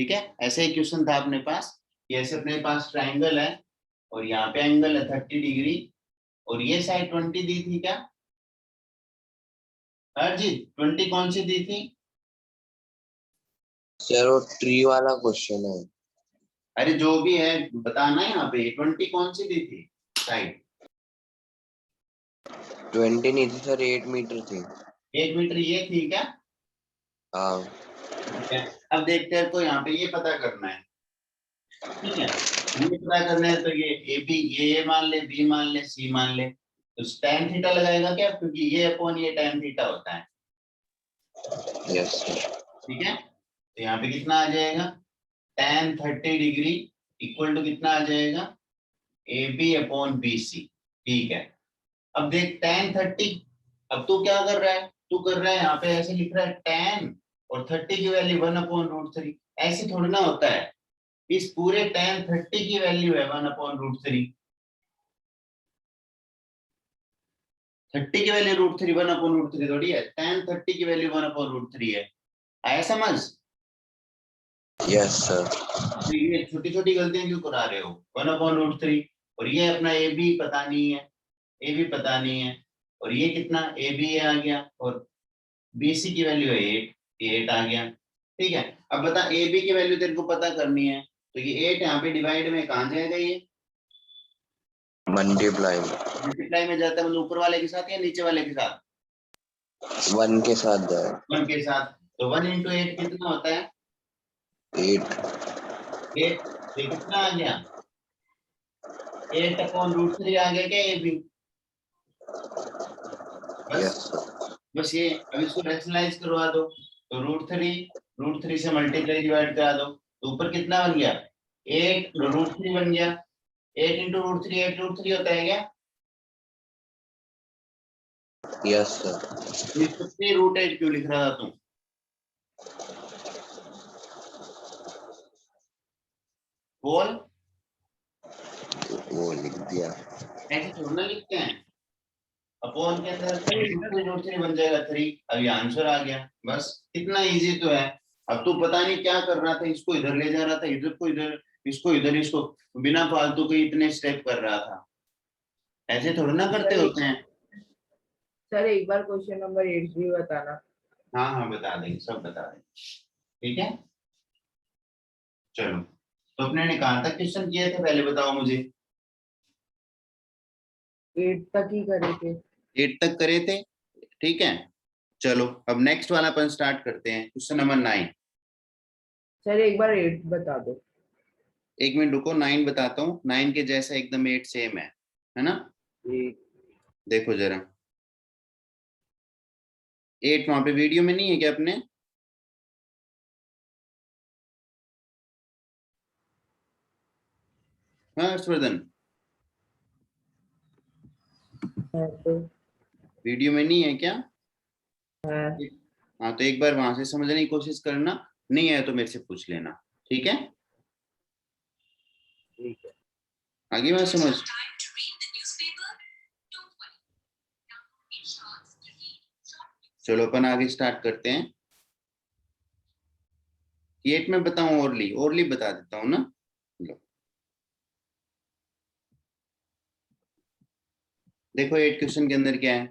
ठीक है, ऐसे ही क्वेश्चन था अपने पास। ये ऐसे अपने पास ट्राइंगल है और यहाँ पे एंगल है 30 डिग्री और ये साइड 20 दी थी क्या हरजीत? 20 कौन सी दी थी? सर वो ट्री वाला क्वेश्चन है। अरे जो भी है बताना है, यहाँ पे 20 कौन सी दी थी साइड? 20 नहीं थी सर, 8 मीटर थी। 1 मीटर ये थी क्या? हाँ ठीक है, अब देखते हैं को यहाँ पे ये पता करना है। ठीक है, ये पता करना है तो ये ए बी, ये मान ले, बी मान ले, सी मान ले, तो tan थीटा लगाएगा क्या, क्योंकि ये अपॉन ये tan थीटा होता है। Yes sir. ठीक है, तो यहाँ पे कितना आ जाएगा tan 30 डिग्री इक्वल टू कितना आ जाएगा A B upon B C. ठीक है, अब देख tan 30, अब तू क्या कर रहा है, तू कर रहा है यहाँ पे ऐसे लिख रहा है tan और 30 की वैल्यू 1/√3, ऐसे थोड़ी ना होता है। इस पूरे tan 30 की वैल्यू है 1/√3, 30 की वैल्यू √3 1/√3 थोड़ी है, tan 30 की वैल्यू 1/√3 है। आया समझ? Yes sir. तो ये छोटी छोटी गलतियां क्यों करा रहे हो? 1/√3, और ये अपना ए बी पता नहीं है, ए बी पता नहीं है, और ये कितना ए बी आ गया और बी सी की वैल्यू है 8, ये 8 आ गया। ठीक है, अब बता ए बी की वैल्यू तेरे को पता करनी है, तो ये 8 यहाँ पे डिवाइड में कहाँ जाएगा, ये मल्टीप्लाई में जाता है, मतलब ऊपर वाले के साथ या नीचे वाले के साथ? 1 के साथ जाए। 1 के साथ, तो 1 × 8 कितना होता है? 8। 8, ये कितना आ गया 8/√3 आ गया क्या ए बी? यस बस सर। बस ये, अब इसको रैशनलाइज करवा दो, तो √3 से मल्टीप्लाई डिवाइड करा दो, तो ऊपर कितना बन गया 8 √3 बन गया। 8 × √3 8 √3 होता है क्या? Yes sir. तो इसको 3√8 क्यों लिख रहा था तुम? बोल, वो लिख दिया। ऐसे थोड़ा लिखते हैं, अपॉन के अंदर √3 बन जाएगा 3, अब ये आंसर आ गया। बस इतना इजी तो है। अब तू पता नहीं क्या कर रहा था, इसको इधर ले जा रहा था, इधर को इधर, इसको इधर, इसको बिना फालतू के इतने स्टेप कर रहा था, ऐसे थोड़ा ना करते होते हैं। सर एक बार क्वेश्चन नंबर 8 भी बताना। हाँ हाँ बता देंगे, सब बता देंगे। ठीक है, चलो, तो अपने ने कहाँ तक क्वेश्चन किए थे पहले बताओ मुझे? 8 तक ही करे थे। 8 तक करे थे, ठीक है। चलो अब नेक्स्ट वाला अपन स्टार्ट करते हैं, क्वेश्चन नंबर 9। सर एक बार 8 बता दो। 1 मिनट रुको, 9 बताता हूँ, 9 के जैसा एकदम 8 सेम है ना? देखो जरा, 8 वहां पे वीडियो में नहीं है क्या अपने? हाँ हर्षवर्धन, तो वीडियो में नहीं है क्या? है। हाँ तो एक बार वहां से समझने की कोशिश करना, नहीं आया तो मेरे से पूछ लेना, ठीक है? ठीक है। आगे बात समझ? चलो अपन आगे स्टार्ट करते हैं। 8 में बताऊं, ओरली बता देता हूँ ना। लो देखो 8 क्वेश्चन के अंदर क्या है,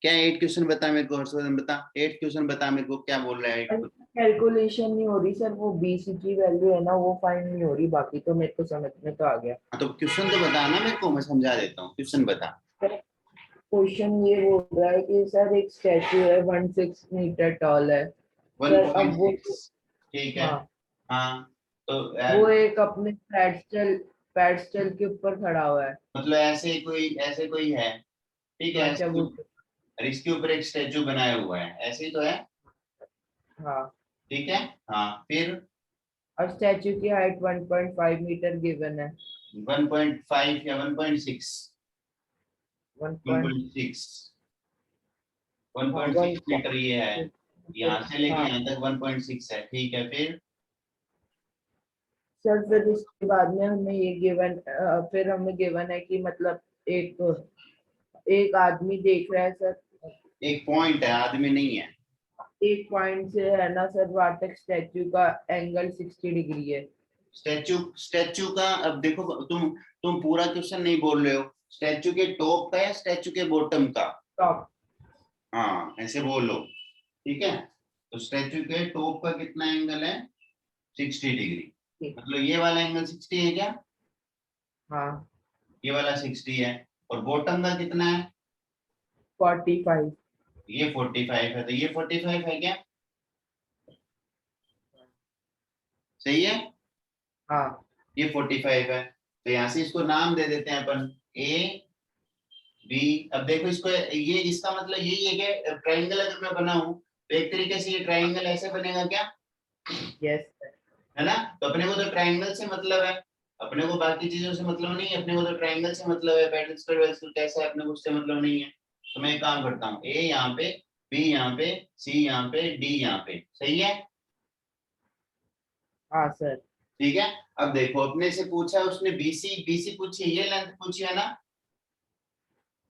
क्या 8 क्वेश्चन बता मेरे को हर्षवर्धन, बता 8 क्वेश्चन बता मेरे को, क्या बोल रहा है 8? कैलकुलेशन नहीं हो रही सर, वो बीसी की वैल्यू है ना, वो फाइंड नहीं हो रही, बाकी तो मेरे को समझ में तो आ गया। तो क्वेश्चन तो बताना मेरे को, मैं समझा देता हूँ, क्वेश्चन बता। क्वेश्चन ये बोल रहा है कि सर एक स्टैचू है 16 मीटर टॉल है सर, अब वो 1.6, ठीक है। हाँ हाँ तो वो एक अपने पैडस्टल के ऊपर खड़ा हुआ है। मतलब ऐसे कोई है, ठीक है, अच्छा वो और इसके ऊपर एक स्टेचू बनाया हुआ है, ऐसे ही तो है, हाँ, ठीक है। हाँ फिर और स्टैचू की हाइट 1.5 मीटर गिवन है। 1.5 या 1.6? 1. 1.6 मीटर ये है, यहाँ से लेके हाँ यहाँ तक 1.6 है, ठीक है। फिर सर फिर उसके बाद में हमें ये फिर हमें गिवन है कि मतलब एक एक आदमी देख रहा है सर। एक पॉइंट है, आदमी नहीं है, एक पॉइंट से है ना सर, वहां तक स्टैच्यू का एंगल 60 डिग्री है। स्टैच्यू का अब देखो, तुम पूरा क्वेश्चन नहीं बोल रहे हो। स्टैच्यू के टॉप का या स्टैच्यू के बॉटम का? टॉप। हाँ ऐसे बोलो, ठीक है। तो स्टैच्यू के टॉप का कितना एंगल है? 60 डिग्री। मतलब ये वाला एंगल 60 है क्या? हाँ। ये वाला 60 है। और बॉटम का कितना है? 45। ये 45 है, तो ये 45 है क्या? सही है। हाँ ये 45 है, तो यहाँ से इसको नाम दे देते हैं अपन, ए बी। अब देखो इसको, ये इसका मतलब यही है कि ट्राइंगल अगर मैं बनाऊं तो एक तरीके से ये ट्राइंगल ऐसे बनेगा क्या? Yes sir. है ना? तो अपने को तो ट्राइंगल से मतलब है, अपने को बाकी चीजों से मतलब नहीं है, अपने को तो ट्राइंगल से मतलब है। पैटर्न स्क्वायर वेक्टर कैसा है अपने को उससे मतलब नहीं है। तो मैं एक काम करता हूँ, ए यहाँ पे, बी यहाँ पे, सी यहाँ पे, डी यहाँ पे। सही है। हाँ सर। ठीक है। अब देखो अपने से पूछा उसने बीसी, बीसी पूछी, ये लेंथ पूछी है ना।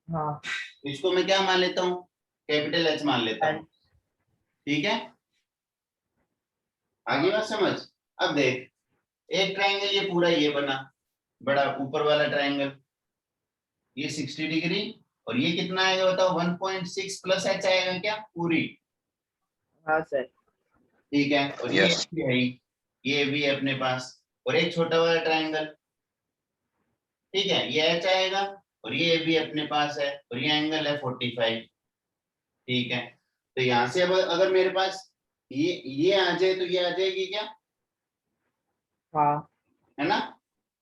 हाँ। इसको मैं क्या मान लेता हूँ? कैपिटल एच मान लेता हूँ। ठीक है, आगे बात समझ। अब देख, एक ट्राइंगल ये पूरा ये बना, बड़ा ऊपर वाला ट्राइंगल, ये 60 डिग्री। और ये कितना आएगा बताओ? 1.6 प्लस एच आएगा क्या पूरी? हाँ सर। ठीक है। और ये Yes. भी है ही, ये भी है अपने पास। और एक छोटा वाला ट्राइंगल, ठीक है, ये एच आएगा। और ये भी अपने पास है, और ये एंगल है 45। ठीक है। तो यहाँ से अब अगर मेरे पास ये आ जाए तो ये आ जाएगी क्या? हाँ। है ना?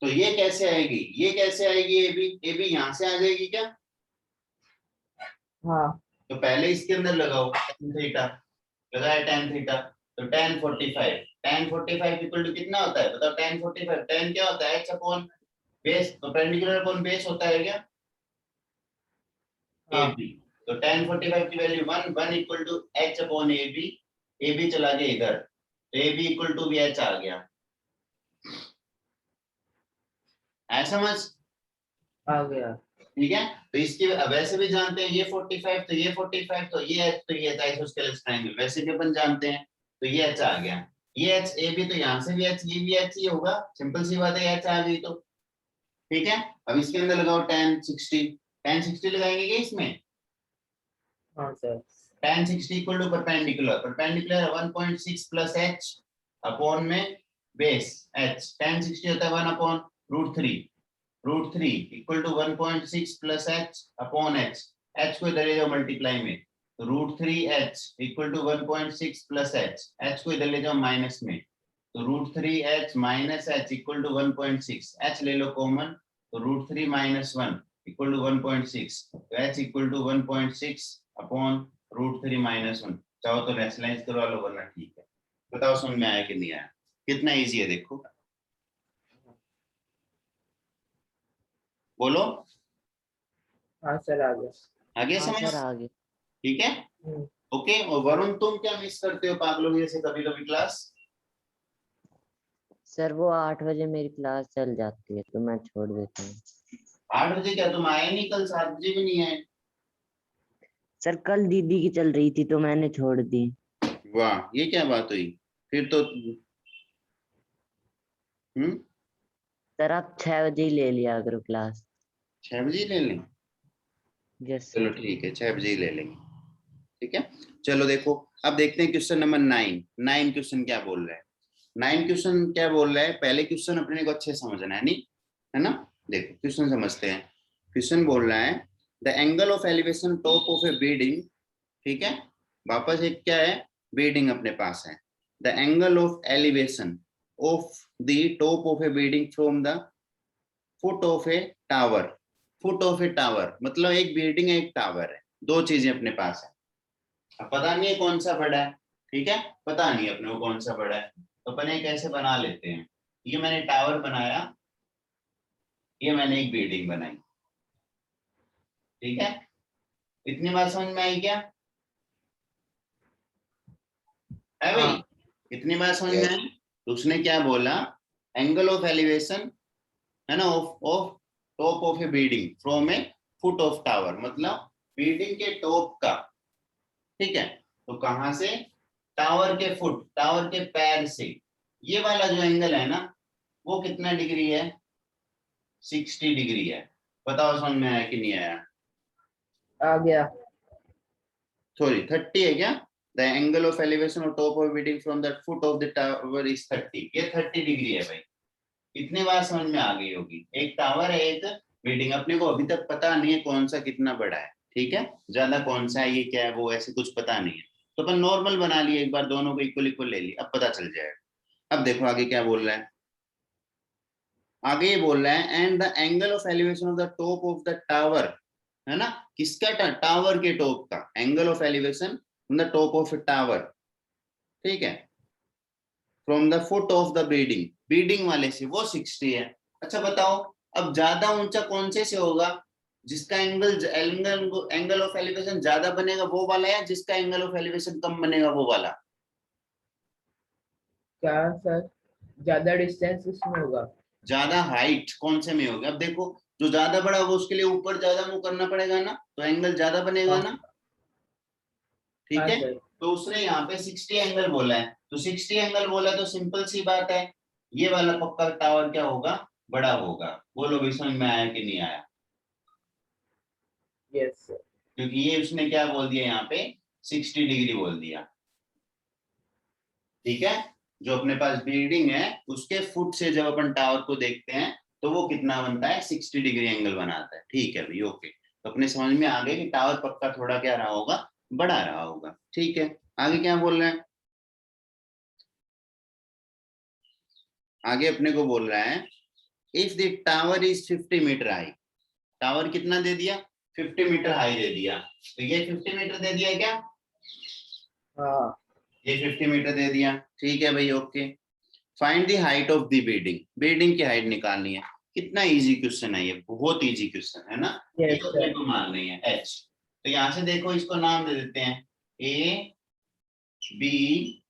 तो ये कैसे आएगी? ये कैसे आएगी? ए बी यहाँ से आ जाएगी क्या? हाँ। तो पहले इसके अंदर लगाओ tan थीटा, लगाया tan थीटा, तो tan 45, tan 45 इक्वल टू कितना होता है बताओ? tan 45, tan क्या होता है? h अपॉन बेस, तो परपेंडिकुलर अपॉन बेस होता है क्या? ए हाँ। बी। तो tan 45 की value 1 equal to h upon A B चला गया इधर, तो ए बी इक्वल टू भी h आ गया। ऐसा समझ? आ गया। ठीक है। तो इसकी वैसे भी जानते हैं, ये 45 तो ये 45 तो ये h, तो ये आइसोस्केलेस ट्रायंगल वैसे भी अपन जानते हैं। तो ये h आ गया, ये h ए भी, तो यहाँ से भी h, ये भी h ही होगा। सिंपल सी बात है, h आ गई तो। ठीक है। अब इसके अंदर लगाओ tan 60, tan 60 लगाएंगे क्या इसमें? हाँ sir. tan 60 equal to perpendicular, perpendicular 1.6 plus h upon में बेस h। tan 60 होता है 1 अपॉन √3 equal to 1.6 plus h upon h। h को इधर ले जाओ मल्टीप्लाई में, तो √3h equal to 1.6 plus h को इधर ले जाओ माइनस में, तो √3h minus h equal to 1.6। h ले लो कॉमन, तो √3 माइनस 1 इक्वल टू 1.6, तो h equal to 1.6 upon √3 minus 1। चाहो तो रेशनलाइज करवा लो, वरना ठीक है। बताओ समझ में आया कि नहीं आया? कितना इजी है देखो, बोलो। हाँ सर आ गया। आगे हाँ समझ? सर आगे। ठीक है। हम्म। ओके। और वरुण तुम क्या मिस करते हो पागलों जैसे कभी कभी क्लास? सर वो 8 बजे मेरी क्लास चल जाती है तो मैं छोड़ देता हूँ। 8 बजे क्या तुम आए नहीं? कल 7 बजे भी नहीं आए? सर कल दीदी की चल रही थी तो मैंने छोड़ दी। वाह, ये क्या बात हुई फिर तो। सर आप 6 बजे ही ले लिया करो क्लास। 6 बजे ही ले लें? यस चलो सर। ठीक है, 6 बजे ही ले लेंगे। ठीक है। चलो देखो, अब देखते हैं क्वेश्चन नंबर 9। क्वेश्चन क्या बोल रहा है? 9 क्वेश्चन क्या बोल रहा है? पहले क्वेश्चन अपने को अच्छे समझना है, नहीं है ना? देखो क्वेश्चन समझते हैं। क्वेश्चन बोल रहा है the angle of elevation top of A building. ठीक है, वापस एक क्या है? बिल्डिंग अपने पास है। The angle of elevation of the top of A building from the foot of A tower. Foot of A tower मतलब एक बिल्डिंग है, एक टावर है, दो चीजें अपने पास है। अब पता नहीं है कौन सा बड़ा है, ठीक है, पता नहीं अपने को कौन सा बड़ा है, तो अपन एक ऐसे बना लेते हैं। ये मैंने टावर बनाया, ये मैंने एक बिल्डिंग बनाई। ठीक है, इतनी बात समझ में आई क्या? है भाई? हाँ। इतनी बात समझ में Yes. आई? तो उसने क्या बोला? एंगल ऑफ एलिवेशन, है ना, of top of A building from A foot of tower, मतलब बिल्डिंग के टॉप का। ठीक है, तो कहां से? टावर के फुट, टावर के पैर से ये वाला जो एंगल है ना वो कितना डिग्री है? 60 डिग्री है। बताओ समझ में आया कि नहीं आया? आ गया। सॉरी 30 है क्या? द एंगल ऑफ एलिवेशन और top of building from the foot of the tower is 30। ये 30 डिग्री है भाई। इतनी बार समझ में आ गई होगी। एक टावर है, एक बिल्डिंग। अपने को अभी तक पता नहीं है कौन सा कितना बड़ा है, ठीक है, ज्यादा कौन सा है, ये क्या है वो, ऐसे कुछ पता नहीं है, तो अपन नॉर्मल बना लिए एक बार, दोनों को इक्वल इक्वल ले लिया, अब पता चल जाएगा। अब देखो आगे क्या बोल रहा है। आगे ये बोल रहा है and the angle of elevation of the top of the tower, है ना, किसका? टावर के टॉप का angle of elevation from the top of tower, ठीक है, from the foot of the building, building वाले से, वो 60 है। अच्छा बताओ अब ज्यादा ऊंचा कौन से होगा? जिसका एंगल ऑफ एलिवेशन ज्यादा बनेगा वो वाला, या जिसका एंगल ऑफ एलिवेशन कम बनेगा वो वाला? क्या सर, ज्यादा डिस्टेंस किसमें होगा? ज्यादा हाइट कौन से में होगी? अब देखो जो ज्यादा बड़ा होगा उसके लिए ऊपर ज्यादा मूव करना पड़ेगा ना, तो एंगल ज्यादा बनेगा ना, ठीक हाँ है। सर। तो उसने यहाँ पे 60 एंगल बोला है, तो 60 एंगल बोला है तो सिंपल सी बात है, ये वाला पक्का टावर क्या होगा? बड़ा होगा। बोलो भाई समझ में आया कि नहीं आया? Yes sir. क्योंकि ये उसने क्या बोल दिया यहाँ पे? 60 डिग्री बोल दिया, ठीक है। जो अपने पास बिल्डिंग है उसके फुट से जब अपन टावर को देखते हैं तो वो कितना बनता है? 60 डिग्री एंगल बनाता है, ठीक है भाई, ओके। तो अपने समझ में आ गया कि टावर पक्का थोड़ा क्या रहा होगा? बड़ा रहा होगा, ठीक है। आगे क्या बोल रहे हैं? आगे अपने को बोल रहा है if the tower is 50 metre high. Tower कितना दे दिया? 50 मीटर हाई दे दिया। तो ये 50 मीटर दे दिया क्या? हाँ। ये 50 मीटर दे दिया, ठीक है भाई, okay. Find the height of the building, building की हाइट निकालनी है। कितना इजी क्वेश्चन है ये, बहुत इजी क्वेश्चन है ना। ये यस अपने सर। को मान रही है एच। तो यहां से देखो इसको नाम दे देते हैं ए बी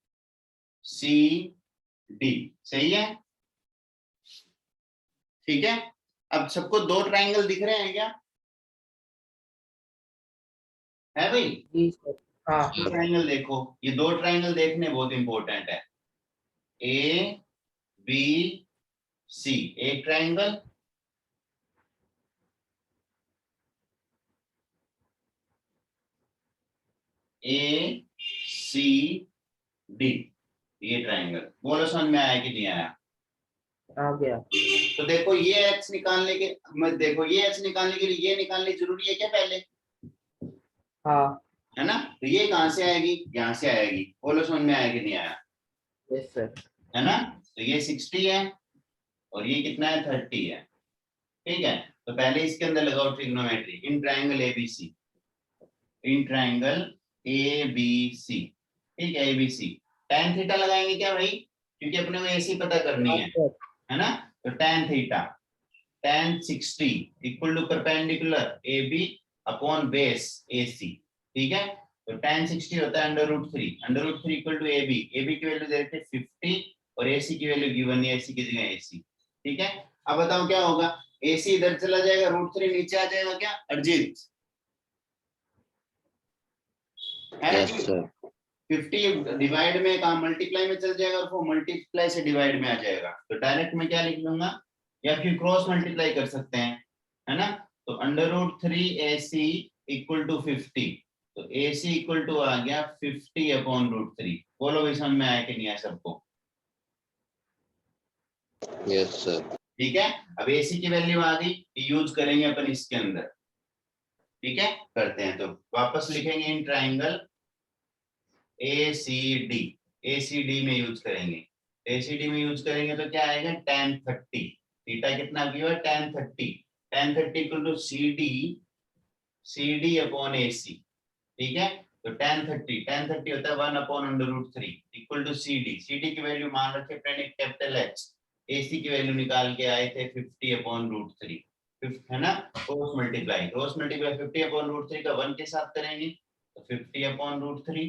सी डी, सही है, ठीक है। अब सबको दो ट्राइंगल दिख रहे हैं क्या? है भाई? जी सर। हाँ। दो ट्राइंगल देखो, ये दो ट्राइंगल देखने बहुत इंपॉर्टेंट है। ए बी सी एक ट्राइंगल, ए सी डी ये ट्राइंगल। बोलो समझ में आया कि नहीं आया? आ गया। तो देखो ये एच निकालने के, देखो ये एच निकालने के लिए ये निकालनी जरूरी है क्या पहले? हाँ। है ना। तो ये कहां से आएगी? यहां से आएगी। बोलो समझ में आया कि नहीं आया? Yes sir. है ना। तो ये 60 है और ये कितना है? 30 है, ठीक है। तो पहले इसके अंदर लगाओ trigonometry in triangle ABC, in triangle ABC, ठीक है, एबीसी। tan थीटा लगाएंगे क्या भाई? क्योंकि अपने को ऐसी पता करनी हाँ सर। है ना। तो tan theta, tan 60 equal to perpendicular A B upon base A C, ठीक है। तो tan 60 होता है under root 3 equal to A B की वैल्यू दे रखे 50 और ए सी की वैल्यू गिवन है, ए सी की जगह ए सी, ठीक है। अब बताओ क्या होगा? ए सी इधर चला जाएगा, √3 नीचे आ जाएगा क्या अर्जित? Yes sir. 50 डिवाइड में काम मल्टीप्लाई में चल जाएगा और वो मल्टीप्लाई से डिवाइड में आ जाएगा। तो डायरेक्ट में क्या लिख लूंगा, या फिर क्रॉस मल्टीप्लाई कर सकते हैं, है ना। तो अंडर√3 AC इक्वल टू 50, तो AC इक्वल टू आ गया 50 अपॉन √3। बोलो भाई समझ में आया कि नहीं आया सबको? Yes sir. ठीक है। अब AC की वैल्यू आ गई, यूज करेंगे अपन इसके अंदर, ठीक है, करते हैं। तो वापस लिखेंगे इन ट्राइंगल ACD में यूज करेंगे। ACD में यूज करेंगे तो क्या आएगा? tan 30, थीटा कितना भी है? tan 30 equal to CD upon AC, ठीक है। तो tan 30 होता है 1 अपॉन अंडर√3 इक्वल टू CD की वैल्यू मान रखे फ्रेंड एक कैपिटल H, AC की वैल्यू निकाल के आए थे 50 अपॉन √3, है ना। क्रॉस मल्टीप्लाई 50 अपॉन √3 का 1 के साथ करेंगे तो 50 अपॉन √3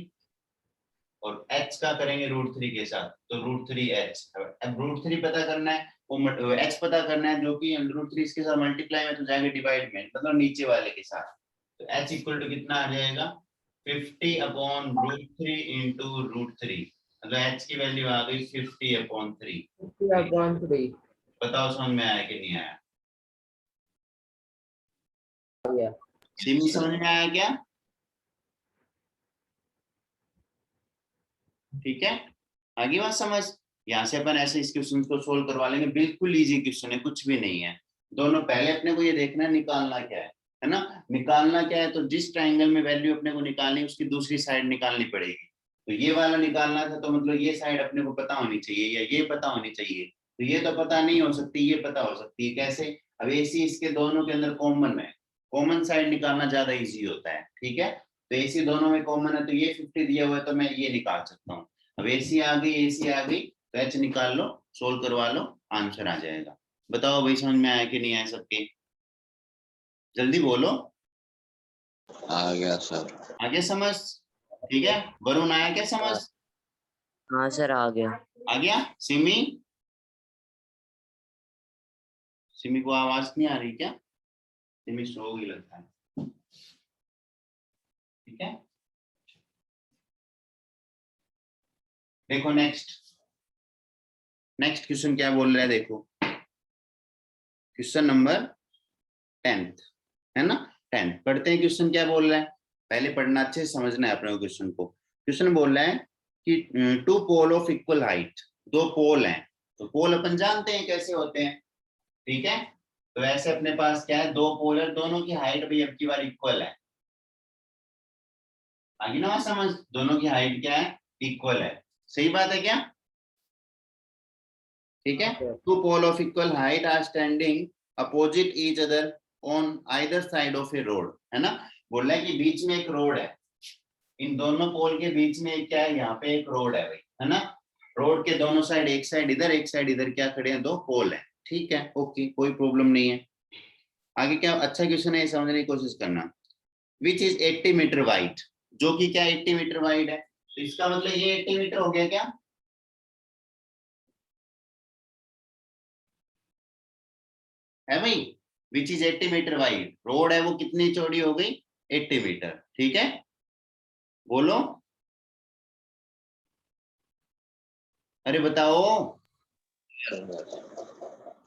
और h का करेंगे √3 के साथ, तो √3h। अब √3 पता करना है, वो h पता करना है, जो कि √3 इसके साथ मल्टीप्लाई में तो जाएंगे डिवाइड में, मतलब नीचे वाले के साथ। तो h इक्वल टू कितना आ जाएगा? 50/√3 इंटू √3, मतलब h की वैल्यू आ गई 50/3। 50/3 बताओ समझ में आया कि नहीं आया? आ गया। सिमी समझ में आया क्या? ठीक है, आगे बात समझ। यहाँ से अपन ऐसे इस क्वेश्चन को सोल्व करवा लेंगे, बिल्कुल इजी क्वेश्चन है, कुछ भी नहीं है। दोनों पहले अपने को ये देखना है निकालना क्या है ना, निकालना क्या है, तो जिस ट्रायंगल में वैल्यू अपने को निकालनी है उसकी दूसरी साइड निकालनी पड़ेगी। तो ये वाला निकालना था, तो मतलब ये साइड अपने को पता होनी चाहिए या ये पता होनी चाहिए। तो ये तो पता नहीं हो सकती, ये पता हो सकती है। कैसे? अब AC इसके दोनों के अंदर कॉमन है, कॉमन साइड निकालना ज्यादा इजी होता है। ठीक है, तो AC दोनों में कॉमन है, तो ये 50 दिया हुआ है तो मैं ये निकाल सकता हूँ। अब AC आ गई तो H निकाल लो, सोल्व करवा लो, आंसर आ जाएगा। बताओ भाई समझ में आया कि नहीं आया सबके? जल्दी बोलो। आ गया सर। आगे समझ? ठीक है, वरुण आया क्या समझ? हाँ सर आ गया। आ गया? सिमी, सिमी को आवाज नहीं आ रही क्या? सिमी सो गई लगता है। ठीक है, देखो नेक्स्ट क्वेश्चन क्या बोल रहा है, देखो क्वेश्चन नंबर 10th है ना, 10 पढ़ते हैं। क्वेश्चन क्या बोल रहा है, पहले पढ़ना, अच्छे से समझना है अपने क्वेश्चन को। क्वेश्चन बोल रहा है कि 2 पोल ऑफ इक्वल हाइट, 2 पोल हैं। तो पोल अपन जानते हैं कैसे होते हैं, ठीक है। तो ऐसे अपने पास क्या है, 2 पोल है, दोनों की हाइट भी अब की बार इक्वल है। आगे ना समझ, दोनों की हाइट क्या है, इक्वल है। सही बात है क्या? ठीक है, 2 pole of equal height are standing opposite each other on either side of a road, है ना। बोल रहा है कि बीच में एक रोड है, इन दोनों पोल के बीच में एक क्या है, यहाँ पे एक रोड है भाई, है ना। रोड के दोनों साइड, एक साइड इधर एक साइड इधर, क्या खड़े हैं, 2 पोल है। ठीक है, ओके, कोई प्रॉब्लम नहीं है। आगे क्या, अच्छा क्वेश्चन है, समझने की कोशिश करना। विच इज 80 मीटर वाइड, जो कि क्या 80 मीटर वाइड है, तो इसका मतलब ये 80 मीटर हो गया क्या? है भाई, which is 80 metre wide, road है वो कितनी चौड़ी हो गई, 80 मीटर। ठीक है, बोलो, अरे बताओ।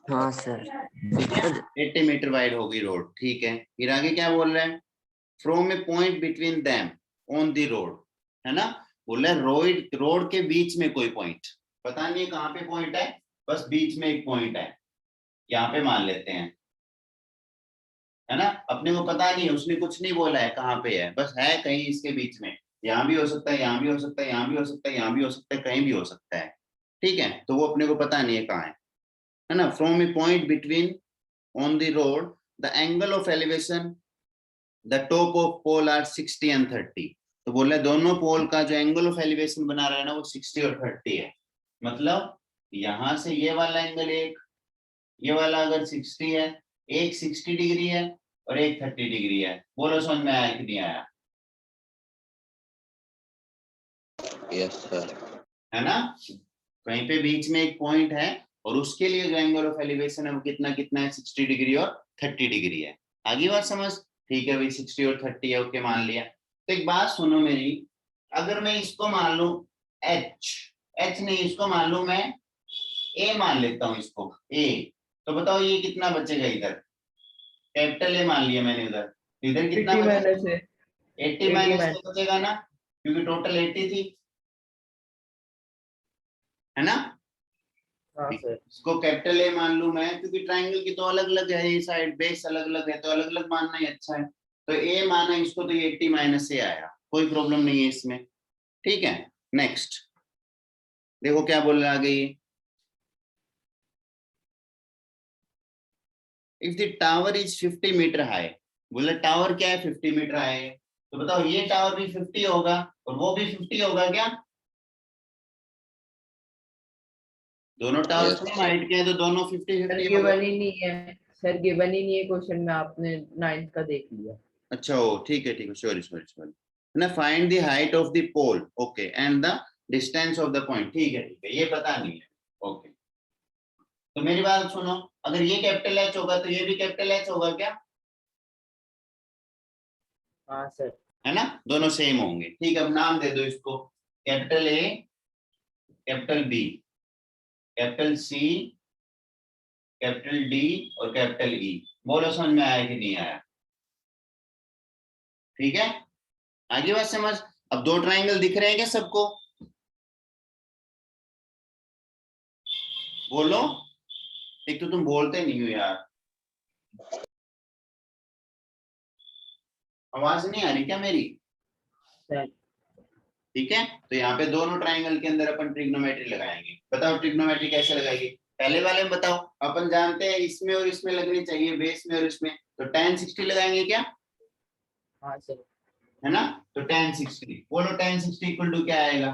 हाँ सर। ठीक है, 80 मीटर वाइड होगी रोड। ठीक है, फिर आगे क्या बोल रहा है, from a point between them on the road, है ना। बोल रहा है रोड के बीच में कोई पॉइंट, पता नहीं है कहाँ पे पॉइंट है, बस बीच में एक पॉइंट है, यहाँ पे मान लेते हैं, है ना। अपने को पता नहीं है, उसने कुछ नहीं बोला है कहाँ पे है, बस है कहीं इसके बीच में। यहाँ भी हो सकता है, यहाँ भी हो सकता है, यहाँ भी हो सकता है, यहाँ भी हो सकता है, कहीं भी हो सकता है। ठीक है, तो वो अपने को पता नहीं है कहाँ है ना। From a point between on the road the angle of elevation the top of pole are 60 and 30। तो बोल रहे दोनों पोल का जो एंगल ऑफ एलिवेशन बना रहा है ना, वो 60 और 30 है। मतलब यहां से ये वाला एंगल एक, ये वाला अगर 60 है, एक 60 डिग्री है और एक 30 डिग्री है। बोलो समझ में आया कि नहीं आया? Yes sir. है ना, कहीं पे बीच में एक पॉइंट है और उसके लिए जो एंगल ऑफ एलिवेशन है वो कितना कितना है, 60 डिग्री और 30 डिग्री है। आगे बात समझ? ठीक है भाई, 60 और 30 है, ओके मान लिया। तो एक बात सुनो मेरी, अगर मैं इसको मान लू एच नहीं, इसको मान लू मैं ए, मान लेता हूँ इसको ए, तो बताओ ये कितना बचेगा इधर, कैपिटल ए मान लिया मैंने उधर, इधर कितना 80 बचेगा, माइनस है, 80 माइनस बचेगा ना, क्योंकि टोटल 80 थी, है ना। हाँ सर। इसको कैपिटल ए मान लू मैं, क्योंकि ट्राइंगल की तो अलग अलग है, ये साइड बेस अलग अलग है, तो अलग अलग मानना ही अच्छा है। तो ए माना इसको, तो ये 80 माइनस ए आया, कोई प्रॉब्लम नहीं है इसमें। ठीक है, नेक्स्ट देखो क्या बोल रहा है आगे ये, if the tower is 50 metre high, बोले टावर क्या है 50 मीटर हाई है, तो बताओ ये टावर भी 50 होगा और वो भी 50 होगा क्या? दोनों tower Yes, same sir. Height के हैं, तो दोनों 50 सर 50 होगा। गिवन ही नहीं है, सर गिवन ही नहीं है क्वेश्चन में, आपने 9th का देख लिया। अच्छा हो, ठीक है, सॉरी सॉरी सॉरी, ना find the height of the pole, okay, and the distance of the point. ठीक है, ये पता नहीं है, ओके। तो मेरी बात सुनो, अगर ये कैपिटल एच होगा तो ये भी कैपिटल एच होगा क्या? हाँ सर। है ना, दोनों सेम होंगे। ठीक है, अब नाम दे दो इसको, capital A, capital B, capital C, capital D और कैपिटल ई। बोलो समझ में आया कि नहीं आया? ठीक है, आगे बात समझ। अब दो ट्राइंगल दिख रहे हैं क्या सबको? बोलो, एक तो तुम बोलते नहीं हो यार, आवाज नहीं आ रही क्या मेरी? सर ठीक है, तो यहाँ पे दोनों ट्राइंगल के अंदर अपन ट्रिग्नोमेट्री लगाएंगे। बताओ ट्रिग्नोमेट्री कैसे लगाएंगे? पहले वाले में बताओ, अपन जानते हैं इसमें और इसमें लगनी चाहिए, बेस में और इसमें, तो tan 60 लगाएंगे क्या? हाँ सर, है ना, तो tan 60, बोलो tan 60 इक्वल टू क्या आएगा?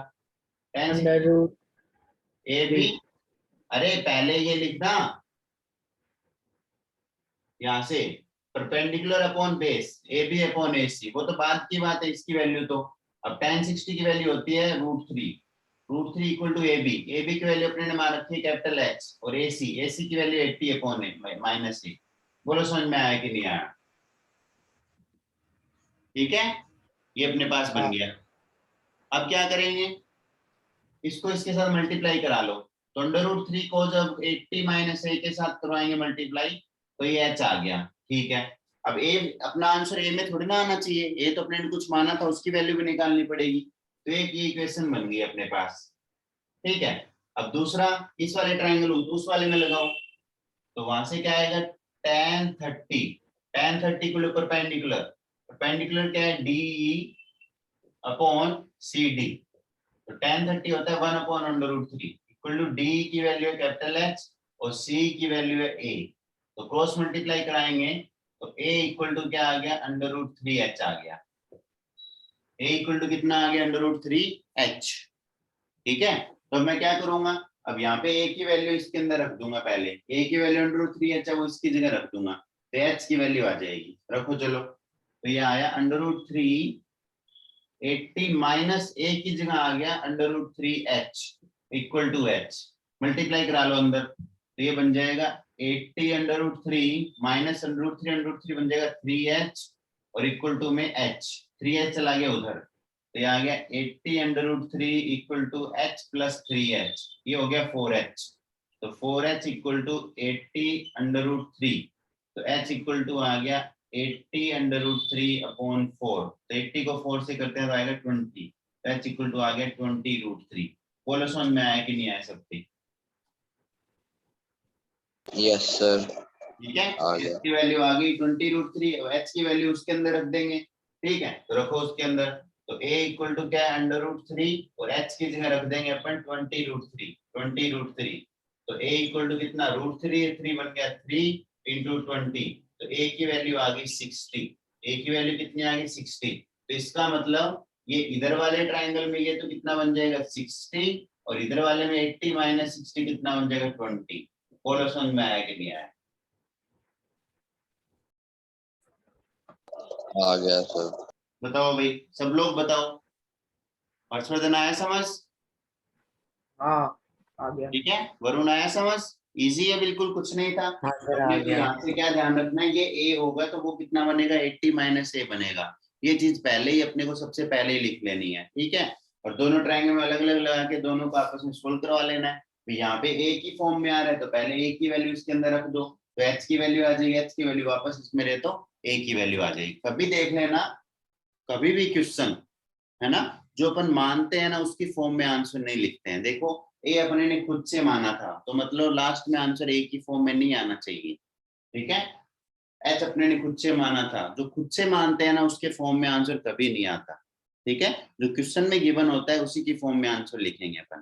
tan 60 under root A B, अरे पहले ये लिखना यहाँ से, perpendicular upon base A B upon A C, वो तो बाद की बात है, इसकी वैल्यू तो। अब tan 60 की वैल्यू होती है √3, √3 इक्वल टू ए बी की वैल्यू अपने ने मान रखी है कैपिटल एच, और ए सी की वैल्यू 80 अपॉन माइनस ए। बोलो समझ में आया कि नहीं आया? ठीक है, ये अपने पास बन गया। अब क्या करेंगे, इसको इसके साथ मल्टीप्लाई करा लो, तो √3 को जब 80 माइनस ए के साथ करवाएंगे मल्टीप्लाई, तो ये एच आ गया। ठीक है, अब ए, अपना आंसर ए में थोड़ी ना आना चाहिए, ए तो अपने ने कुछ माना था, उसकी वैल्यू भी निकालनी पड़ेगी, तो एक ये इक्वेशन बन गई अपने पास। ठीक है, अब दूसरा, इस वाले ट्राइंगल उस वाले में लगाओ, तो वहां से क्या आएगा, tan 30 को परपेंडिकुलर, परपेंडिकुलर क्या है, DE अपॉन CD, तो tan 30 होता है 1 अपॉन √3 इक्वल टू D की वैल्यू है कैपिटल H और C की वैल्यू है A, तो क्रॉस मल्टीप्लाई कराएंगे, तो A इक्वल टू क्या आ गया, √3H आ गया। A इक्वल टू कितना आ गया, √3H। ठीक है, तो मैं क्या करूंगा, अब यहाँ पे A की वैल्यू इसके अंदर रख दूंगा, पहले A की वैल्यू √3H है वो इसकी जगह रख दूंगा, तो H की वैल्यू आ जाएगी, रखो चलो, तो ये आया √3, 80 माइनस ए की जगह आ गया √3H equal to H, multiply करा लो अंदर, तो ये बन जाएगा 80 √3 माइनस √3 बन जाएगा 3H और इक्वल टू में H, 3H चला गया उधर, तो ये आ गया 80 √3 equal to H plus 3H, ये हो गया 4H, तो 4H इक्वल टू 80 √3, तो H इक्वल टू आ गया 80 √3 अपॉन 4, तो 80 को 4 से करते हैं तो आएगा 20, तो H इक्वल टू आ गया 20 √3। बोलो समझ में आया कि नहीं आया सबकी? Yes sir. ठीक है, आ गया। H की वैल्यू आ गई 20 √3, और H की वैल्यू उसके अंदर रख देंगे। ठीक है, तो रखो उसके अंदर, तो A इक्वल टू क्या है, √3, और H की जगह रख देंगे अपन 20 √3, तो A इक्वल टू कितना, √3, 3 बन गया 3 इंटू 20, तो A की वैल्यू आ गई 60, A की वैल्यू कितनी आ गई 60, तो इसका मतलब ये इधर वाले ट्राइंगल में ये तो कितना बन जाएगा 60, और इधर वाले में 80 माइनस 60 कितना बन जाएगा 20। बोलो समझ में आया कि नहीं आया? आ गया सर। बताओ भाई, सब लोग बताओ, हर्षवर्धन आया समझ? हाँ आ गया। ठीक है, वरुण आया समझ? इजी है बिल्कुल, कुछ नहीं था। हाँ सर आ अपने को गया। यहाँ से क्या ध्यान रखना है, ये A होगा तो वो कितना बनेगा, 80 माइनस ए बनेगा, ये चीज पहले ही अपने को सबसे पहले ही लिख लेनी है। ठीक है, और दोनों ट्रायंगल में अलग अलग लगा के दोनों को आपस में सोल्व करवा लेना है। तो यहाँ पे A की फॉर्म में आ रहा है तो पहले A की वैल्यू इसके अंदर रख दो, तो H की वैल्यू आ जाएगी, H की वैल्यू वापस इसमें रहे तो A की वैल्यू आ जाएगी। कभी देख लेना, कभी भी क्वेश्चन है ना, जो अपन मानते हैं ना उसकी फॉर्म में आंसर नहीं लिखते हैं। देखो ए अपने ने खुद से माना था, तो मतलब लास्ट में आंसर ए की फॉर्म में नहीं आना चाहिए। ठीक है, एच अपने ने खुद से माना था, जो खुद से मानते हैं ना उसके फॉर्म में आंसर कभी नहीं आता। ठीक है, जो क्वेश्चन में गिवन होता है उसी की फॉर्म में आंसर लिखेंगे अपन।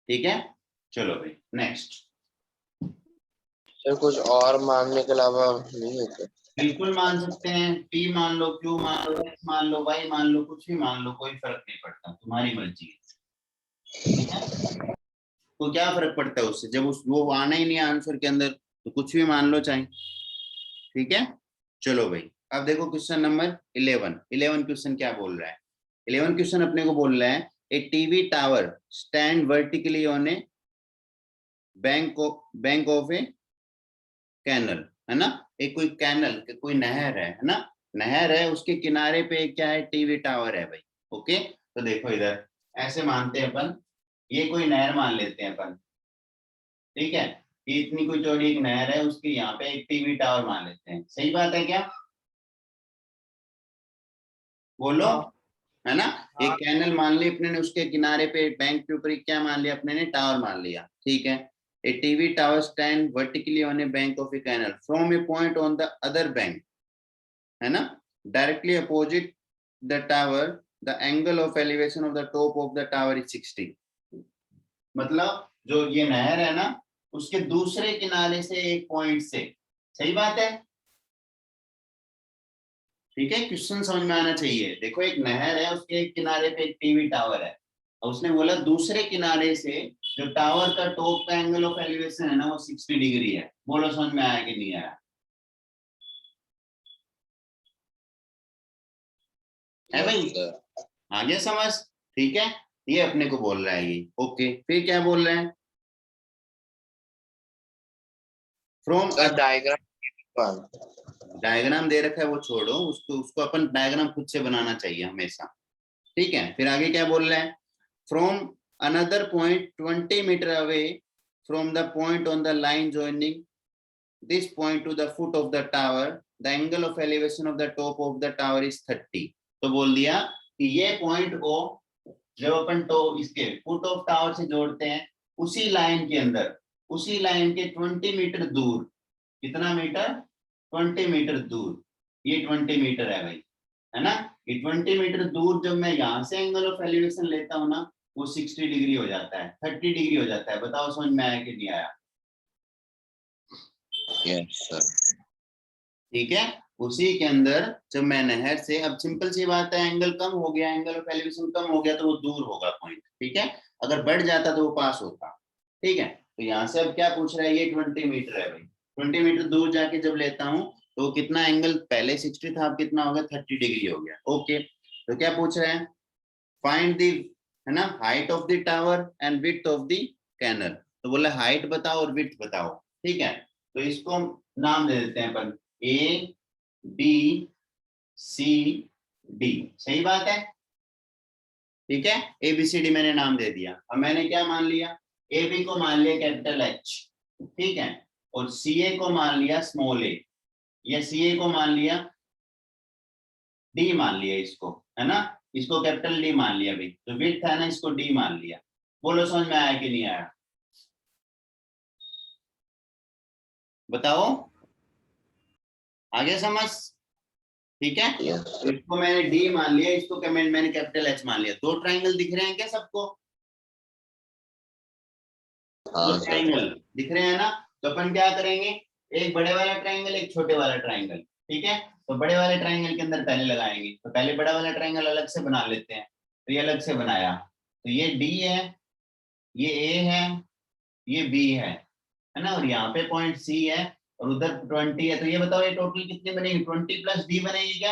ठीक है, चलो भाई नेक्स्ट। सर कुछ और मानने के अलावा नहीं होता? बिल्कुल मान सकते हैं, P मान लो, Q मान लो, X मान लो, Y मान लो, कुछ भी मान लो, कोई फर्क नहीं पड़ता, तुम्हारी मर्जी है। ठीक है, तो क्या फर्क पड़ता है उससे, जब उस वो आना ही नहीं आंसर के अंदर, तो कुछ भी मान लो चाहे। ठीक है, चलो भाई अब देखो क्वेश्चन नंबर 11 क्वेश्चन क्या बोल रहा है। 11 क्वेश्चन अपने को बोल रहा है, a TV tower stand vertically on a bank of a canal, है ना, एक कोई कैनल, कोई नहर है ना, नहर है, उसके किनारे पे क्या है, टीवी टावर है भाई। ओके, तो देखो इधर ऐसे मानते हैं अपन, ये कोई नहर मान लेते हैं अपन, ठीक है, ये इतनी कोई चौड़ी एक नहर है, उसके यहाँ पे एक टीवी टावर मान लेते हैं। सही बात है क्या, बोलो, हाँ है ना। एक हाँ कैनल मान ली अपने ने, उसके किनारे पे बैंक के ऊपर क्या मान लिया अपने ने, टावर मान लिया, ठीक है। A TV tower stand vertically on a bank of a canal from a point on the other bank, है ना, directly opposite the tower, the angle of elevation of the top of the tower is 60। मतलब जो ये नहर है ना, उसके दूसरे किनारे से एक पॉइंट से, सही बात है, ठीक है। क्वेश्चन समझ में आना चाहिए। देखो एक नहर है, उसके एक किनारे पे एक टीवी टावर है, और उसने बोला दूसरे किनारे से जो टावर का टॉप का एंगल ऑफ एलिवेशन है ना, वो 60 डिग्री है। बोलो समझ में आया कि नहीं आया, है भाई, यस सर। आगे समझ, ठीक है। ये अपने को बोल रहा है ये, ओके। फिर क्या बोल रहे हैं, फ्रॉम, सर डायग्राम। डायग्राम दे रखा है वो छोड़ो, उसको उसको अपन डायग्राम खुद से बनाना चाहिए हमेशा, ठीक है। फिर आगे क्या बोल रहे हैं, from another point 20 metre away from the point on the line joining this point to the foot of the tower, the angle of elevation of the top of the tower is 30। तो बोल दिया कि ये point को जब अपन तो इसके foot of tower से जोड़ते हैं, उसी लाइन के अंदर, उसी लाइन के 20 मीटर दूर, कितना मीटर, 20 मीटर दूर, ये 20 मीटर है भाई, है ना। ये 20 मीटर दूर जब मैं यहाँ से एंगल ऑफ एलिवेशन लेता हूँ ना, वो 60 डिग्री हो जाता है, 30 डिग्री हो जाता है। बताओ समझ में आया कि नहीं आया, यस सर। ठीक है। उसी के अंदर जब मैं नहर से, अब सिंपल सी बात है, एंगल कम हो गया, एंगल ऑफ एलिवेशन कम हो गया, तो वो दूर होगा पॉइंट, ठीक है। अगर बढ़ जाता तो वो पास होता, ठीक है। तो यहाँ से अब क्या पूछ रहा है, ये 20 मीटर है भाई, 20 मीटर दूर जाके जब लेता हूँ तो कितना एंगल, पहले 60 था, अब कितना हो गया, 30 डिग्री हो गया। ओके, तो क्या पूछ रहे हैं, फाइंड दी, है ना, height of the tower and width of the canal. तो बोला हाइट बताओ और विड्थ बताओ, ठीक है। तो इसको नाम दे देते हैं अपन, ए बी सी डी, सही बात है, ठीक है। ए बी सी डी मैंने नाम दे दिया। अब मैंने क्या मान लिया, ए बी को मान लिया कैपिटल एच, ठीक है, और सी ए को मान लिया स्मॉल ए, या सी ए को मान लिया डी, मान लिया इसको, है ना, इसको कैपिटल डी मान लिया भाई। तो विड्थ है ना, इसको डी मान लिया। बोलो समझ में आया कि नहीं आया, बताओ, आगे समझ, ठीक है। यस तो सर। इसको मैंने डी मान लिया, इसको क्या मैंने कैपिटल एच मान लिया। दो ट्राइंगल दिख रहे हैं क्या सबको, दो हाँ सर। ट्राइंगल दिख रहे हैं ना। तो अपन क्या करेंगे, एक बड़े वाला ट्राइंगल, एक छोटे वाला ट्राइंगल, ठीक है। तो बड़े वाले ट्राइंगल के अंदर पहले लगाएंगे, तो पहले बड़ा वाला ट्राइंगल अलग से बना लेते हैं। तो ये अलग से बनाया, तो ये डी है, ये ए है, ये बी है ना, और यहाँ पे पॉइंट सी है, और उधर 20 है। तो ये बताओ ये टोटल कितनी बनेगी, 20 प्लस डी बनेगी क्या,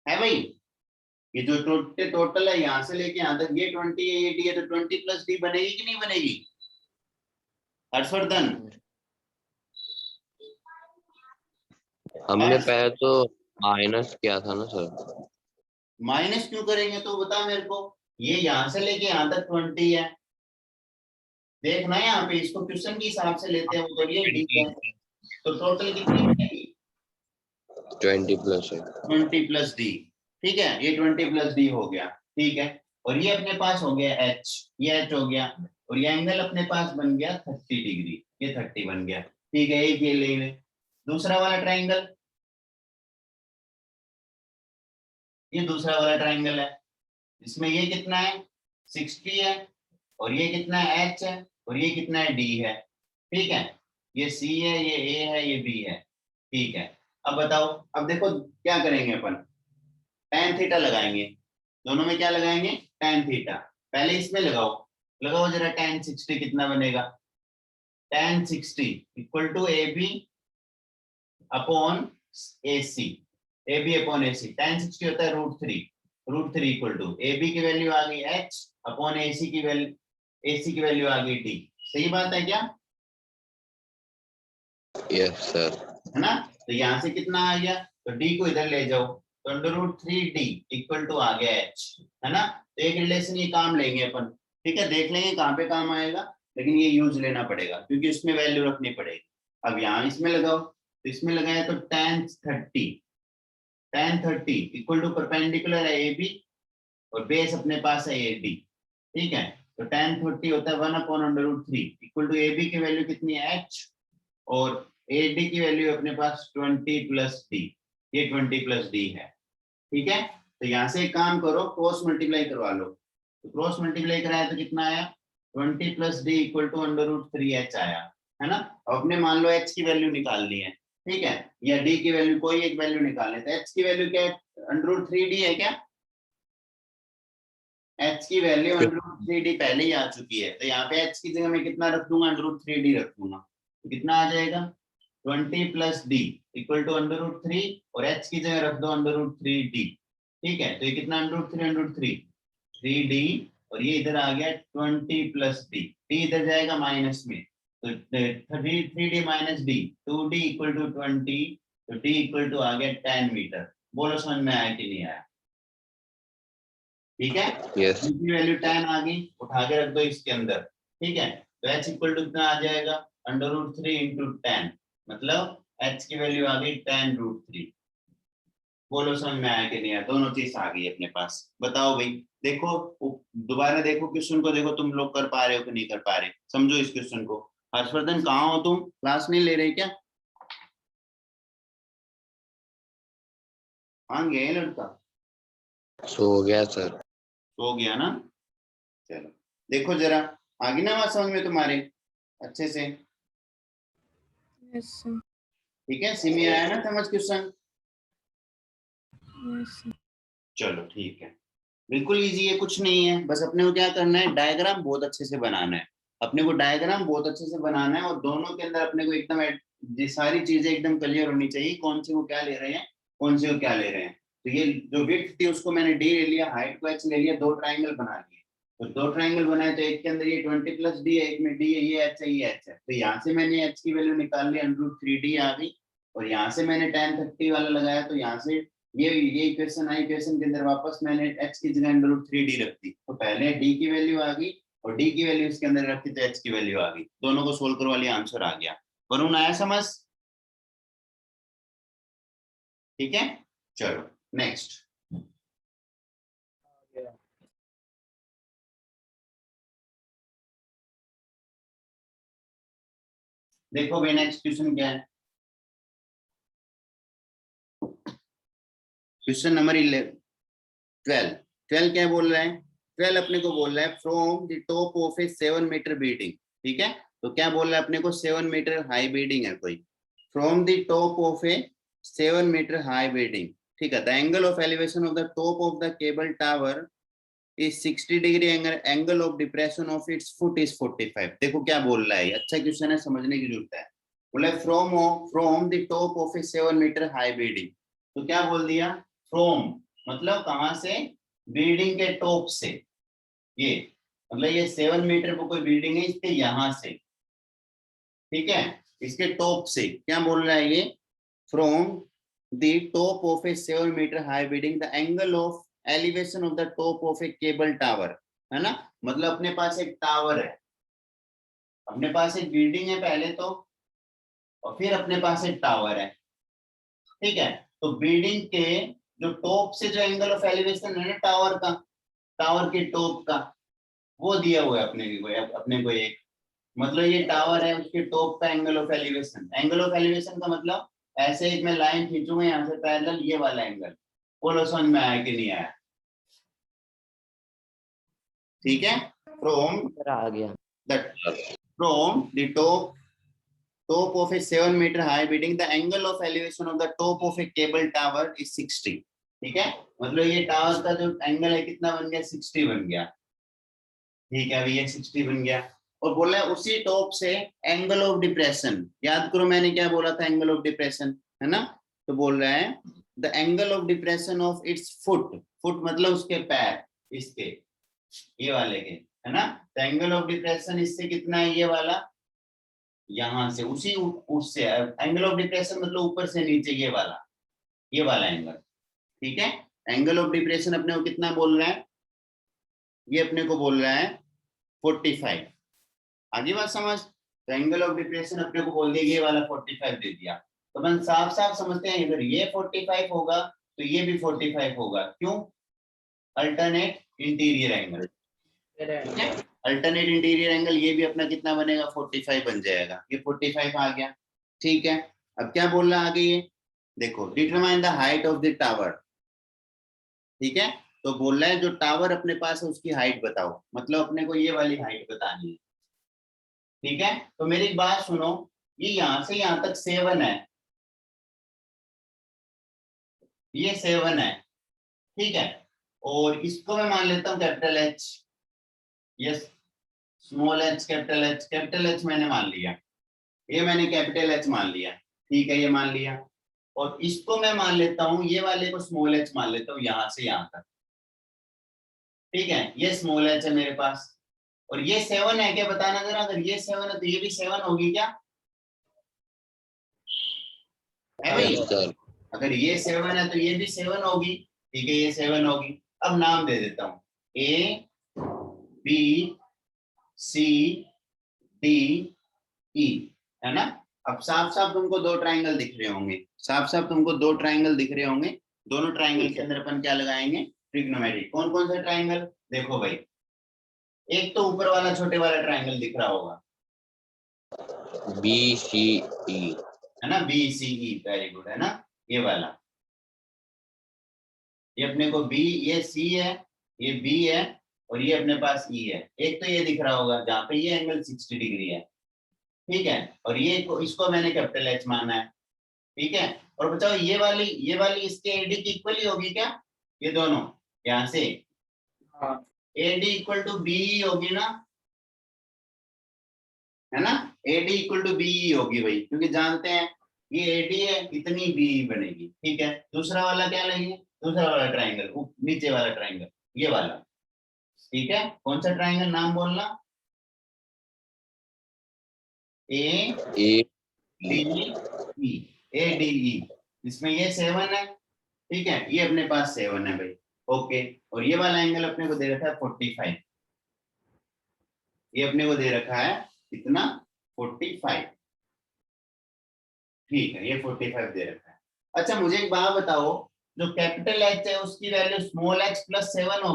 है भाई। ये जो टोटल है यहाँ से लेके यहाँ तक, ये 20 है, ये डी है, तो 20 प्लस डी बनेगी कि नहीं बनेगी, हर्षवर्धन। हमने पहले तो माइनस किया था ना सर। माइनस क्यों करेंगे, तो बता मेरे को, ये यहाँ से लेके यहाँ तक 20 है, देखना है यहाँ पे, इसको क्वेश्चन के हिसाब से लेते हैं, उधर ये डी है, तो टोटल कितनी बनेगी, 20 प्लस है। 20 प्लस डी, ठीक है। ये 20 प्लस डी हो गया, ठीक है। और ये अपने पास हो गया एच, ये एच हो गया, और ये एंगल अपने पास बन गया 30 डिग्री, ये 30 बन गया, ठीक है। एक ये ले लें, दूसरा वाला ट्राइंगल, ये दूसरा वाला ट्राइंगल है, इसमें ये कितना है, 60 है, और ये कितना है, एच है, और ये कितना है, डी है, ठीक है। ये सी है, ये ए है, ये बी है, ठीक है। अब बताओ, अब देखो क्या करेंगे अपन, tan थीटा लगाएंगे, दोनों में क्या लगाएंगे, tan थीटा। पहले इसमें लगाओ, लगाओ जरा, tan 60 कितना बनेगा, tan 60 equal to A B upon A C, A B upon A C. tan 60 होता है √3 इक्वल टू ए बी की वैल्यू आ गई h अपॉन ए सी की वैल्यू, ए सी की वैल्यू आ गई d। सही बात है क्या, यस सर। है ना। तो यहाँ से कितना आ गया, तो डी को इधर ले जाओ, तो √3d इक्वल टू आ गया h, है ना। तो एक रिलेशन ये काम लेंगे अपन, ठीक है, देख लेंगे कहाँ पे काम आएगा, लेकिन ये यूज लेना पड़ेगा क्योंकि इसमें वैल्यू रखनी पड़ेगी। अब यहाँ इसमें लगाओ, तो इसमें लगाया तो tan 30 इक्वल टू परपेंडिकुलर है ए बी और बेस अपने पास है ए डी, ठीक है। तो tan 30 होता है 1/√3 इक्वल टू ए बी की वैल्यू कितनी है h, और ए डी की वैल्यू अपने पास 20 + d, ये 20 + d है, ठीक है। तो यहाँ से एक काम करो, क्रॉस मल्टीप्लाई करवा लो, तो क्रॉस मल्टीप्लाई कराया तो कितना आया 20 + d इक्वल टू √3h आया, है ना। अब अपने मान लो h की वैल्यू निकालनी है, ठीक है, या d की वैल्यू कोई एक वैल्यू निकालने, तो h की वैल्यू क्या है, √3d है क्या, h की वैल्यू √3d पहले ही आ चुकी है, तो यहाँ पे h की जगह मैं कितना रख दूंगा, √3d रख दूंगा, तो कितना आ जाएगा 20 + d इक्वल टू √3 और h की जगह रख दो √3d, ठीक है। तो ये कितना √3 3d और ये इधर आ गया 20 + d, d इधर जाएगा माइनस में, तो 3d - d 2d equal to 20, तो d इक्वल टू आ गया 10 मीटर। बोलो समझ में आया कि नहीं आया, ठीक है। यस। की वैल्यू 10 आ गई, उठा के रख दो इसके अंदर, ठीक है। तो h इक्वल टू कितना आ जाएगा √3 × 10, मतलब h की वैल्यू आ गई 10√3। बोलो समझ में आया कि नहीं आया, दोनों चीज आ गई अपने पास। बताओ भाई, देखो दोबारा देखो क्वेश्चन को, देखो तुम लोग कर पा रहे हो कि नहीं कर पा रहे, समझो इस क्वेश्चन को। हर्षवर्धन कहाँ हो तुम, क्लास नहीं ले रहे क्या, हाँ गए लड़का, सो गया सर। सो गया ना। चलो देखो जरा, आ गई ना बात समझ में तुम्हारे अच्छे से, Yes, sir. ठीक है, सिमी आया ना समझ क्वेश्चन। Yes, sir. चलो ठीक है, बिल्कुल इजी है, कुछ नहीं है, बस अपने को क्या करना है, डायग्राम बहुत अच्छे से बनाना है, अपने को डायग्राम बहुत अच्छे से बनाना है, और दोनों के अंदर अपने को एकदम ये सारी चीजें एकदम क्लियर होनी चाहिए, कौन सी को क्या ले रहे हैं, कौन सी को क्या ले रहे हैं। तो ये जो विड्थ थी उसको मैंने डी ले लिया, हाइट को एच ले लिया, दो ट्राइंगल बना लिए, तो दो ट्राइंगल बनाए, तो एक के अंदर ये 20 + d है, एक में d है, ये h है, ये h है, तो यहाँ से मैंने h की वैल्यू निकाल ली, √3d आ गई, और यहाँ से मैंने tan 30 वाला लगाया, तो यहाँ से ये इक्वेशन आई, इक्वेशन के अंदर वापस मैंने h की जगह √3d रख दी, तो पहले d की वैल्यू आ गई और d की वैल्यू इसके अंदर रखी तो h की वैल्यू आ गई, दोनों को सोल्व करवा लिया, आंसर आ गया। वरुण आया समझ, ठीक है। चलो नेक्स्ट, देखो भाई नेक्स्ट क्वेश्चन क्या है, क्वेश्चन नंबर 12 क्या बोल रहा है, 12 अपने को बोल रहा है from the top of a 7 metre building, ठीक है। तो क्या बोल रहा है अपने को, 7 मीटर हाई बिल्डिंग है कोई, from the top of a 7 metre high building, ठीक है। The angle of elevation of the top of the cable tower is 60 degree, angle of depression of its foot is 45। देखो क्या बोल रहा है, अच्छा क्वेश्चन है, समझने की जरूरत है। बोला from the top of a 7 metre high building, तो क्या बोल दिया, फ्रॉम मतलब कहां से, बिल्डिंग के टॉप से, ये मतलब ये 7 मीटर पर कोई बिल्डिंग है, इसके यहां से, ठीक है, इसके टॉप से, क्या बोल रहा है ये, from the top of a 7 metre high building the angle of elevation of the top of a cable tower, है ना, मतलब अपने पास एक टावर है, अपने पास एक बिल्डिंग है पहले तो, और फिर अपने पास एक टावर है, ठीक है। तो बिल्डिंग के जो टॉप से जो एंगल ऑफ एलिवेशन है ना टावर का, टावर के टॉप का, वो दिया हुआ है अपने को एक, मतलब ये टावर है, उसके टॉप का angle of elevation, angle of elevation का मतलब ऐसे एक मैं लाइन खींचूंगा यहाँ से पैरेलल, ये वाला एंगल, बोलो समझ में आया कि नहीं आया, ठीक है। फ्रॉम आ गया। the top of a 7 meter high building the angle of elevation of the top of a cable tower is 60, ठीक है, मतलब ये टावर का जो एंगल है कितना बन गया, 60 बन गया, ठीक है भैया 60 बन गया। और बोला है उसी टॉप से एंगल ऑफ डिप्रेशन, याद करो मैंने क्या बोला था, एंगल ऑफ डिप्रेशन, है ना। तो बोल रहा है the angle of depression of its foot, foot मतलब उसके पैर, इसके ये वाले के, है ना, द एंगल ऑफ डिप्रेशन इससे कितना है, ये वाला यहां से उसी उससे एंगल ऑफ डिप्रेशन मतलब ऊपर से नीचे ये वाला एंगल, ठीक है। एंगल ऑफ डिप्रेशन अपने को कितना बोल रहा है, ये अपने को बोल रहा है 45। आगे बात समझ। तो एंगल ऑफ डिप्रेशन अपने को बोल दिया, ये वाला 45 दे दिया। तो अपन साफ साफ समझते हैं, अगर ये 45 होगा तो ये भी 45 होगा। क्यों? अल्टरनेट इंटीरियर एंगल, ठीक है। अल्टरनेट इंटीरियर एंगल, ये भी अपना कितना बनेगा, 45 बन जाएगा। ये 45 आ गया, ठीक है। अब क्या बोल रहा है आगे ये देखो, determine the height of the tower, ठीक है। तो बोल रहा है जो टावर अपने पास है उसकी हाइट बताओ, मतलब अपने को ये वाली हाइट बतानी है, ठीक है। तो मेरी एक बात सुनो, ये यहां से यहां तक 7 है, ये 7 है, ठीक है। और इसको मैं मान लेता हूं capital H, yes, small H capital H, capital H मैंने मान लिया, ये मैंने कैपिटल एच मान लिया, ठीक है, ये मान लिया। और इसको मैं मान लेता हूं, ये वाले को स्मॉल एच मान लेता हूं, यहां से यहां तक, ठीक है। ये स्मॉल एच है मेरे पास, और ये 7 है क्या, बताना जरा। अगर ये 7 है तो ये भी 7 होगी क्या, है भाई? Yes, sir. अगर ये 7 है तो ये भी 7 होगी, ठीक है, ये 7 होगी। अब नाम दे देता हूं, A B C D E, है ना। अब साफ साफ तुमको दो ट्राइंगल दिख रहे होंगे, साफ साफ तुमको दो ट्राइंगल दिख रहे होंगे। दोनों ट्राइंगल के अंदर अपन क्या लगाएंगे, ट्रिग्नोमेट्री। कौन कौन से ट्राइंगल, देखो भाई, एक तो ऊपर वाला छोटे वाला ट्राइंगल दिख रहा होगा, BCE. है ना, बी सी ई, वेरी गुड, है ना, ये वाला। ये अपने को बी, ये सी है, ये बी है, और ये अपने पास ई है। एक तो ये दिख रहा होगा जहां पे ये एंगल 60 डिग्री है, ठीक है। और ये इसको मैंने कैपिटल एच माना है, ठीक है। और बताओ ये वाली इसके एडी की इक्वल ही होगी क्या, ये दोनों यहां से एडी इक्वल टू बी होगी ना, है ना। एडी इक्वल टू बी होगी भाई, क्योंकि जानते हैं ये एडी है, इतनी बी बनेगी, ठीक है। दूसरा वाला क्या लेंगे, दूसरा वाला ट्राइंगल, नीचे वाला ट्राइंगल, ये वाला, ठीक है। कौन सा ट्राइंगल, नाम बोलना, ए A. D E, A D E. इसमें ये 7 है, ठीक है, ये अपने पास 7 है भाई, ओके। और ये वाला एंगल अपने को दे रखा है 45, ये अपने को दे रखा है कितना, 45, ठीक है, ये 45 दे रखा है। अच्छा मुझे एक बात बताओ, जो कैपिटल एच है उसकी वैल्यू स्मॉल एच प्लस 7 होगी।